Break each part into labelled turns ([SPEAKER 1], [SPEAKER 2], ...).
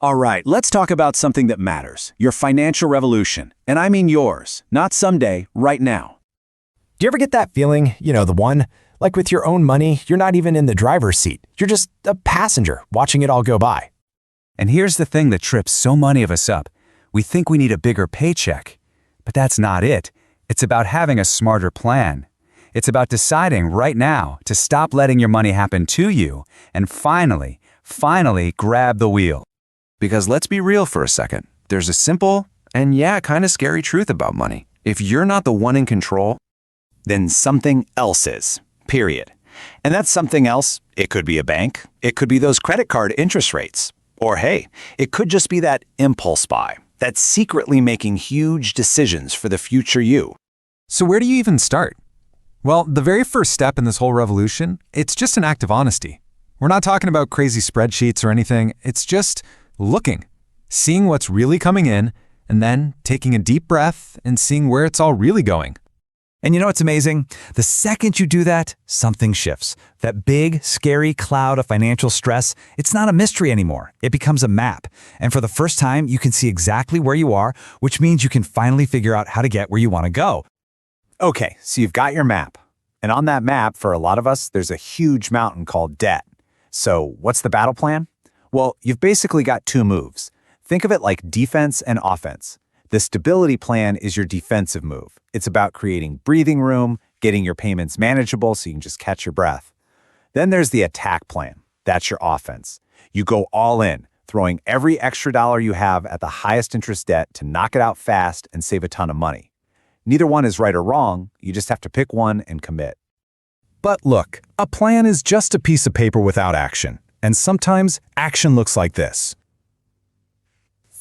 [SPEAKER 1] All right, let's talk about something that matters, your financial revolution. And I mean yours, not someday, right now.
[SPEAKER 2] Do you ever get that feeling, the one, like with your own money, you're not even in the driver's seat. You're just a passenger watching it all go by.
[SPEAKER 3] And here's the thing that trips so many of us up. We think we need a bigger paycheck. But that's not it. It's about having a smarter plan. It's about deciding right now to stop letting your money happen to you and finally grab the wheel.
[SPEAKER 4] Because let's be real for a second. There's a simple and kind of scary truth about money. If you're not the one in control,
[SPEAKER 1] Then something else is, period. And that's something else, it could be a bank, it could be those credit card interest rates. Or hey, it could just be that impulse buy that's secretly making huge decisions for the future you.
[SPEAKER 5] So where do you even start? Well, the very first step in this whole revolution, it's just an act of honesty. We're not talking about crazy spreadsheets or anything. It's just looking, seeing what's really coming in, and then taking a deep breath and seeing where it's all really going.
[SPEAKER 3] And you know what's amazing? The second you do that, something shifts. That big, scary cloud of financial stress, it's not a mystery anymore. It becomes a map. And for the first time, you can see exactly where you are, which means you can finally figure out how to get where you want to go.
[SPEAKER 1] Okay, so you've got your map. And on that map, for a lot of us, there's a huge mountain called debt. So what's the battle plan? Well, you've basically got two moves. Think of it like defense and offense. The stability plan is your defensive move. It's about creating breathing room, getting your payments manageable so you can just catch your breath. Then there's the attack plan. That's your offense. You go all in, throwing every extra dollar you have at the highest interest debt to knock it out fast and save a ton of money. Neither one is right or wrong. You just have to pick one and commit.
[SPEAKER 6] But look, a plan is just a piece of paper without action. And sometimes action looks like this.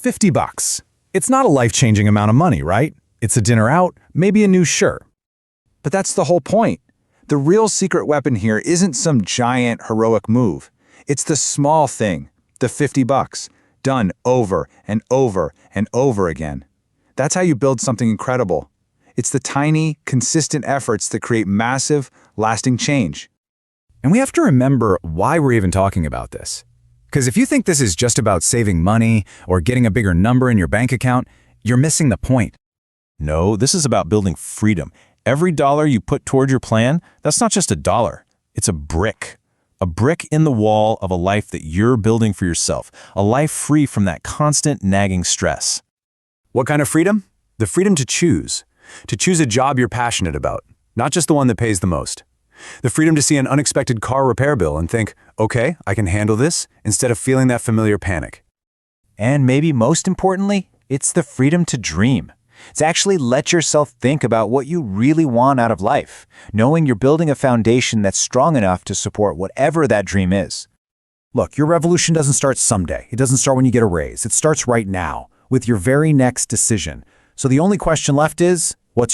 [SPEAKER 6] $50. It's not a life-changing amount of money, right? It's a dinner out, maybe a new shirt.
[SPEAKER 7] But that's the whole point. The real secret weapon here isn't some giant, heroic move. It's the small thing, the $50, done over and over and over again. That's how you build something incredible. It's the tiny, consistent efforts that create massive, lasting change.
[SPEAKER 6] And we have to remember why we're even talking about this. Because if you think this is just about saving money or getting a bigger number in your bank account, you're missing the point.
[SPEAKER 8] No, this is about building freedom. Every dollar you put toward your plan, that's not just a dollar. It's a brick. A brick in the wall of a life that you're building for yourself. A life free from that constant nagging stress.
[SPEAKER 6] What kind of freedom? The freedom to choose. To choose a job you're passionate about, not just the one that pays the most. The freedom to see an unexpected car repair bill and think, okay, I can handle this, instead of feeling that familiar panic.
[SPEAKER 1] And maybe most importantly, it's the freedom to dream. To actually let yourself think about what you really want out of life, knowing you're building a foundation that's strong enough to support whatever that dream is.
[SPEAKER 9] Look, your revolution doesn't start someday. It doesn't start when you get a raise. It starts right now, with your very next decision. So the only question left is,